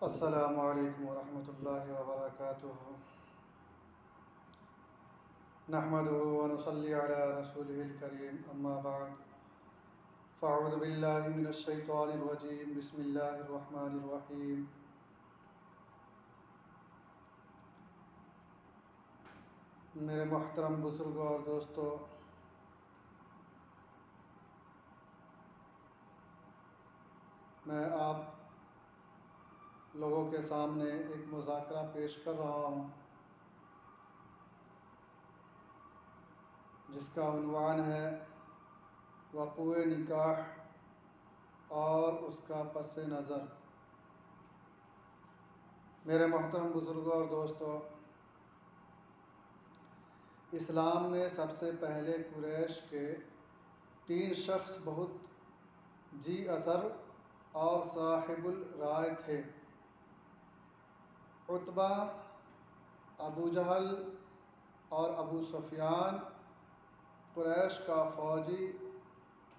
السلام علیکم ورحمۃ اللہ وبرکاتہ۔ نحمده ونصلي على رسوله الكريم، اما بعد فاعوذ باللہ من الشیطان الرجیم، بسم اللہ الرحمن الرحیم۔ میرے محترم بزرگوں اور دوستو، میں آپ لوگوں کے سامنے ایک مذاکرہ پیش کر رہا ہوں جس کا عنوان ہے وقوع نکاح اور اس کا پس نظر۔ میرے محترم بزرگوں اور دوستو، اسلام میں سب سے پہلے قریش کے 3 شخص بہت جی اثر اور صاحب الرائے تھے: عتبہ، ابو جہل اور ابو سفیان۔ قریش کا فوجی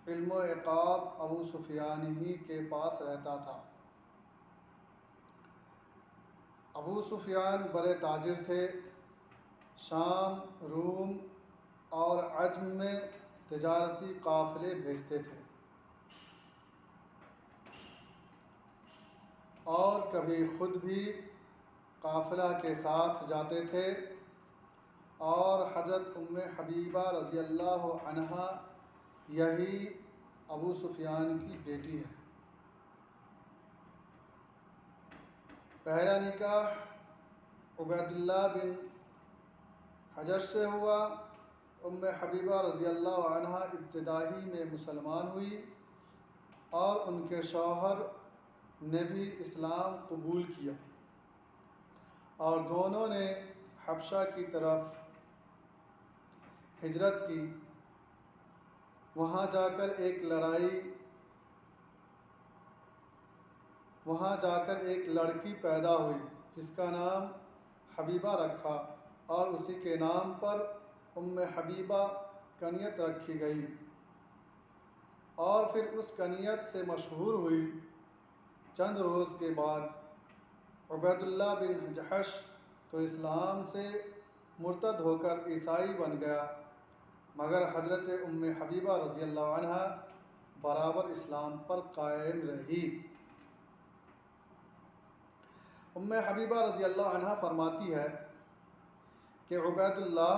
علم و عقاب ابو سفیان ہی کے پاس رہتا تھا۔ ابو سفیان بڑے تاجر تھے، شام، روم اور عجم میں تجارتی قافلے بھیجتے تھے اور کبھی خود بھی قافلہ کے ساتھ جاتے تھے، اور حضرت ام حبیبہ رضی اللہ عنہا یہی ابو سفیان کی بیٹی ہے۔ پہلا نکاح عبید اللہ بن حجر سے ہوا۔ ام حبیبہ رضی اللہ عنہا ابتدائی میں مسلمان ہوئی اور ان کے شوہر نے بھی اسلام قبول کیا، اور دونوں نے حبشہ کی طرف ہجرت کی۔ وہاں جا کر ایک لڑکی پیدا ہوئی جس کا نام حبیبہ رکھا، اور اسی کے نام پر ام حبیبہ کنیت رکھی گئی، اور پھر اس کنیت سے مشہور ہوئی۔ چند روز کے بعد عبید اللہ بن جحش تو اسلام سے مرتد ہو کر عیسائی بن گیا، مگر حضرت ام حبیبہ رضی اللہ عنہا برابر اسلام پر قائم رہی۔ ام حبیبہ رضی اللہ عنہا فرماتی ہے کہ عبید اللہ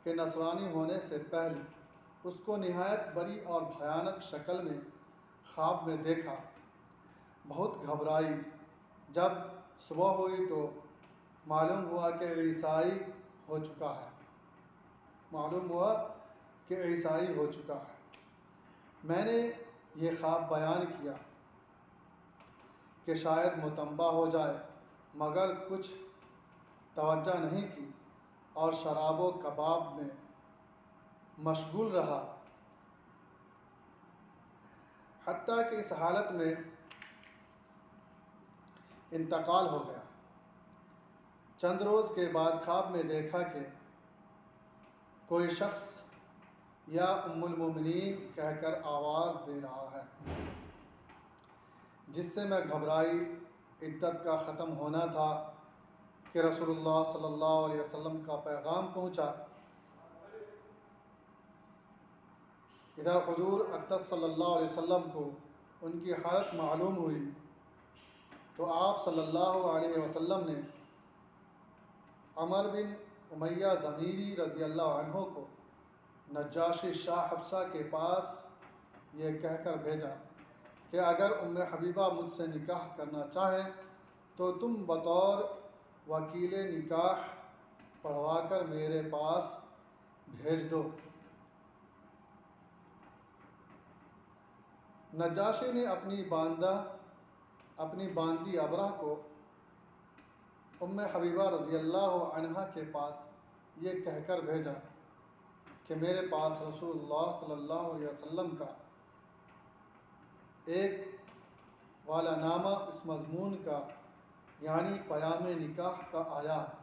کے نصرانی ہونے سے پہلے اس کو نہایت بری اور بھیانک شکل میں خواب میں دیکھا۔ بہت گھبرائی۔ جب صبح ہوئی تو معلوم ہوا کہ عیسائی ہو چکا ہے۔ میں نے یہ خواب بیان کیا کہ شاید متنبہ ہو جائے، مگر کچھ توجہ نہیں کی اور شراب و کباب میں مشغول رہا، حتیٰ کہ اس حالت میں انتقال ہو گیا۔ چند روز کے بعد خواب میں دیکھا کہ کوئی شخص یا ام المومنین کہہ کر آواز دے رہا ہے، جس سے میں گھبرائی۔ عدت کا ختم ہونا تھا کہ رسول اللہ صلی اللہ علیہ وسلم کا پیغام پہنچا۔ ادھر حضور اقدس صلی اللہ علیہ وسلم کو ان کی حالت معلوم ہوئی تو آپ صلی اللہ علیہ وسلم نے عمر بن امیہ ضمیری رضی اللہ عنہ کو نجاشی شاہ حبشہ کے پاس یہ کہہ کر بھیجا کہ اگر ام حبیبہ مجھ سے نکاح کرنا چاہیں تو تم بطور وکیل نکاح پڑھوا کر میرے پاس بھیج دو۔ نجاشی نے اپنی باندی ابرہ کو ام حبیبہ رضی اللہ عنہا کے پاس یہ کہہ کر بھیجا کہ میرے پاس رسول اللہ صلی اللہ علیہ وسلم کا ایک والا نامہ اس مضمون کا، یعنی پیام نکاح کا آیا ہے۔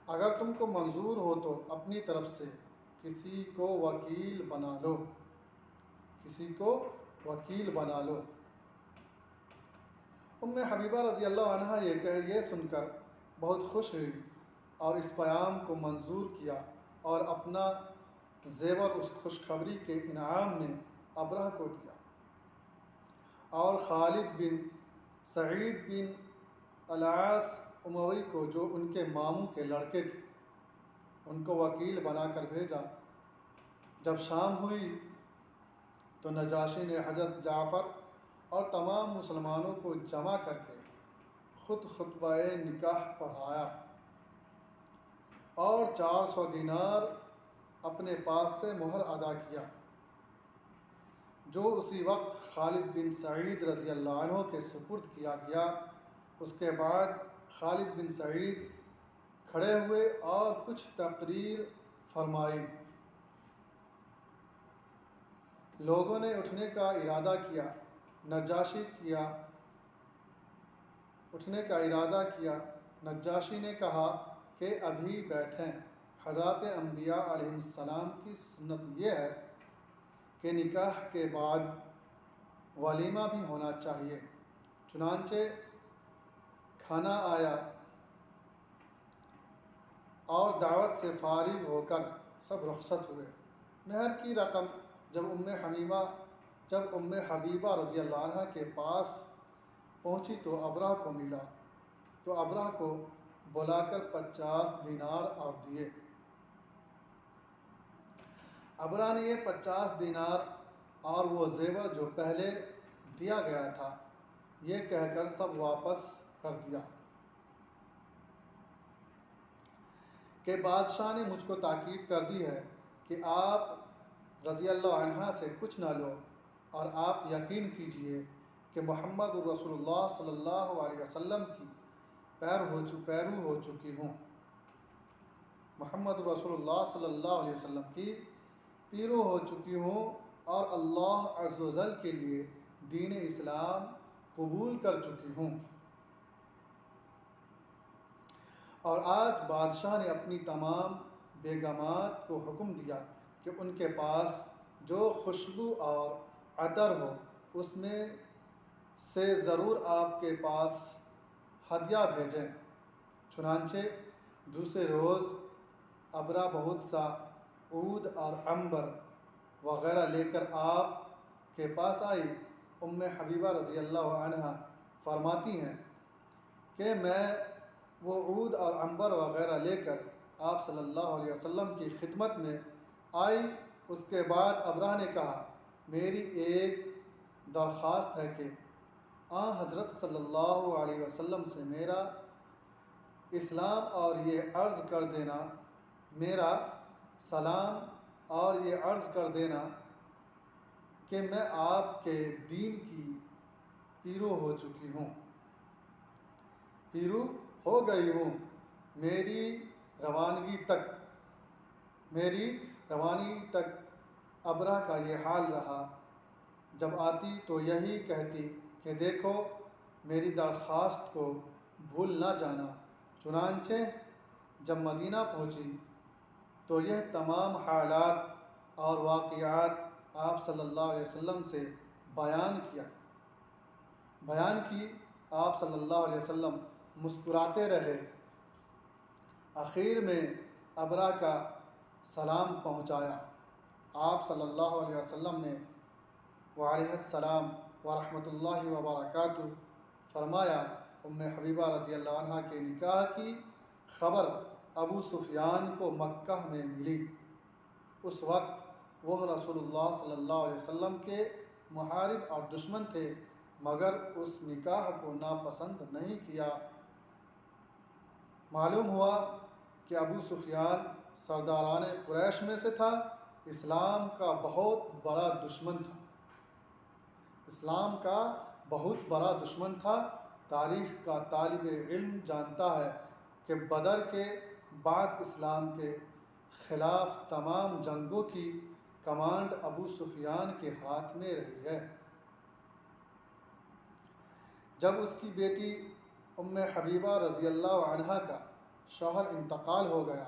اگر تم کو منظور ہو تو اپنی طرف سے کسی کو وکیل بنا لو۔ حبیبہ رضی اللہ عنہ یہ سن کر بہت خوش ہوئی اور اس پیام کو منظور کیا اور اپنا زیور اس خوشخبری کے انعام میں ابرہ کو دیا، اور خالد بن سعید بن العاص اموی کو، جو ان کے ماموں کے لڑکے تھے، ان کو وکیل بنا کر بھیجا۔ جب شام ہوئی تو نجاشی نے حضرت جعفر اور تمام مسلمانوں کو جمع کر کے خود خطبہ نکاح پڑھایا اور 400 دینار اپنے پاس سے مہر ادا کیا، جو اسی وقت خالد بن سعید رضی اللہ عنہ کے سپرد کیا گیا۔ اس کے بعد خالد بن سعید کھڑے ہوئے اور کچھ تقریر فرمائی۔ لوگوں نے اٹھنے کا ارادہ کیا۔ نجاشی نے کہا کہ ابھی بیٹھیں، حضرات انبیاء علیہ السلام کی سنت یہ ہے کہ نکاح کے بعد ولیمہ بھی ہونا چاہیے۔ چنانچہ کھانا آیا اور دعوت سے فارغ ہو کر سب رخصت ہوئے۔ مہر کی رقم جب ام حبیبہ رضی اللہ عنہ کے پاس پہنچی تو ابرہ کو ملا، تو ابرہ کو بلا کر 50 دینار اور دیے۔ ابرہ نے یہ 50 دینار اور وہ زیور جو پہلے دیا گیا تھا یہ کہہ کر سب واپس کر دیا کہ بادشاہ نے مجھ کو تاکید کر دی ہے کہ آپ رضی اللہ عنہ سے کچھ نہ لو، اور آپ یقین کیجئے کہ محمد رسول اللہ صلی اللہ علیہ وسلم کی پیرو ہو چکی ہوں۔ محمد رسول اللہ صلی اللہ علیہ وسلم کی پیرو ہو چکی ہوں اور اللہ عز و جل کے لیے دین اسلام قبول کر چکی ہوں۔ اور آج بادشاہ نے اپنی تمام بیگمات کو حکم دیا کہ ان کے پاس جو خوشبو اور عطر ہو اس میں سے ضرور آپ کے پاس ہدیہ بھیجیں۔ چنانچہ دوسرے روز ابرہ بہت سا عود اور عنبر وغیرہ لے کر آپ کے پاس آئی۔ ام حبیبہ رضی اللہ عنہ فرماتی ہیں کہ میں وہ عود اور عنبر وغیرہ لے کر آپ صلی اللہ علیہ وسلم کی خدمت میں آئی۔ اس کے بعد ابرہ نے کہا، میری ایک درخواست ہے کہ حضرت صلی اللہ علیہ وسلم سے میرا اسلام اور یہ عرض کر دینا میرا سلام اور یہ عرض کر دینا کہ میں آپ کے دین کی پیرو ہو چکی ہوں، پیرو ہو گئی ہوں۔ میری روانگی تک ابرہ کا یہ حال رہا۔ جب آتی تو یہی کہتی کہ دیکھو میری درخواست کو بھول نہ جانا۔ چنانچہ جب مدینہ پہنچی تو یہ تمام حالات اور واقعات آپ صلی اللہ علیہ وسلم سے بیان کی۔ آپ صلی اللہ علیہ وسلم مسکراتے رہے۔ آخر میں ابرہ کا سلام پہنچایا۔ آپ صلی اللہ علیہ وسلم نے وعلیہ السلام ورحمۃ اللہ وبرکاتہ فرمایا۔ ام حبیبہ رضی اللہ عنہ کے نکاح کی خبر ابو سفیان کو مکہ میں ملی۔ اس وقت وہ رسول اللہ صلی اللہ علیہ وسلم کے محارب اور دشمن تھے، مگر اس نکاح کو ناپسند نہیں کیا۔ معلوم ہوا کہ ابو سفیان سرداران قریش میں سے تھا، اسلام کا بہت بڑا دشمن تھا۔ تاریخ کا طالب علم جانتا ہے کہ بدر کے بعد اسلام کے خلاف تمام جنگوں کی کمانڈ ابو سفیان کے ہاتھ میں رہی ہے۔ جب اس کی بیٹی ام حبیبہ رضی اللہ عنہ کا شوہر انتقال ہو گیا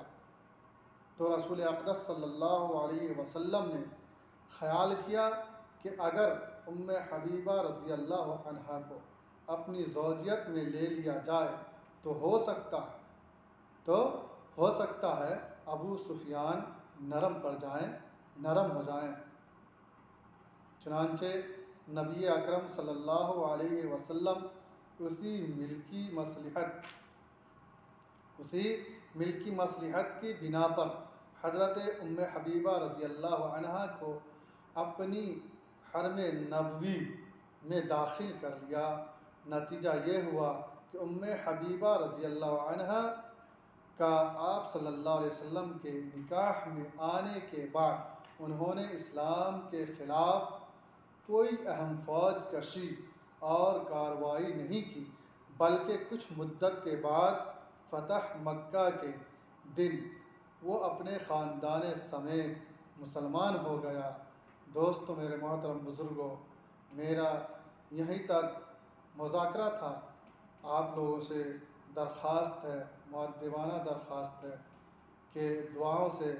تو رسول اقدس صلی اللہ علیہ وسلم نے خیال کیا کہ اگر ام حبیبہ رضی اللہ عنہ کو اپنی زوجیت میں لے لیا جائے تو ہو سکتا ہے ابو سفیان نرم ہو جائیں۔ چنانچہ نبی اکرم صلی اللہ علیہ وسلم اسی ملکی مصلحت کی بنا پر حضرت ام حبیبہ رضی اللہ عنہا کو اپنی حرم نبوی میں داخل کر لیا۔ نتیجہ یہ ہوا کہ ام حبیبہ رضی اللہ عنہا کا آپ صلی اللہ علیہ وسلم کے نکاح میں آنے کے بعد انہوں نے اسلام کے خلاف کوئی اہم فوج کشی اور کارروائی نہیں کی، بلکہ کچھ مدت کے بعد فتح مکہ کے دن وہ اپنے خاندان سمیت مسلمان ہو گیا۔ دوستو، میرے محترم بزرگوں، میرا یہیں تک مذاکرہ تھا۔ آپ لوگوں سے درخواست ہے، مؤدبانہ درخواست ہے کہ دعاؤں سے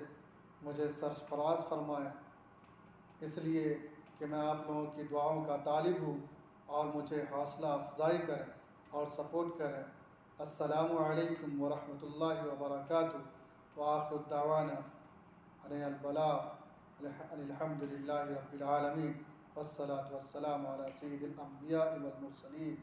مجھے سرفراز فرمائیں، اس لیے کہ میں آپ لوگوں کی دعاؤں کا طالب ہوں، اور مجھے حوصلہ افزائی کریں اور سپورٹ کریں۔ السلام علیکم ورحمۃ اللہ وبرکاتہ، وآخر دعوانا ان الحمد للہ رب العالمین، والصلاة والسلام علی سید الانبیاء والمرسلین۔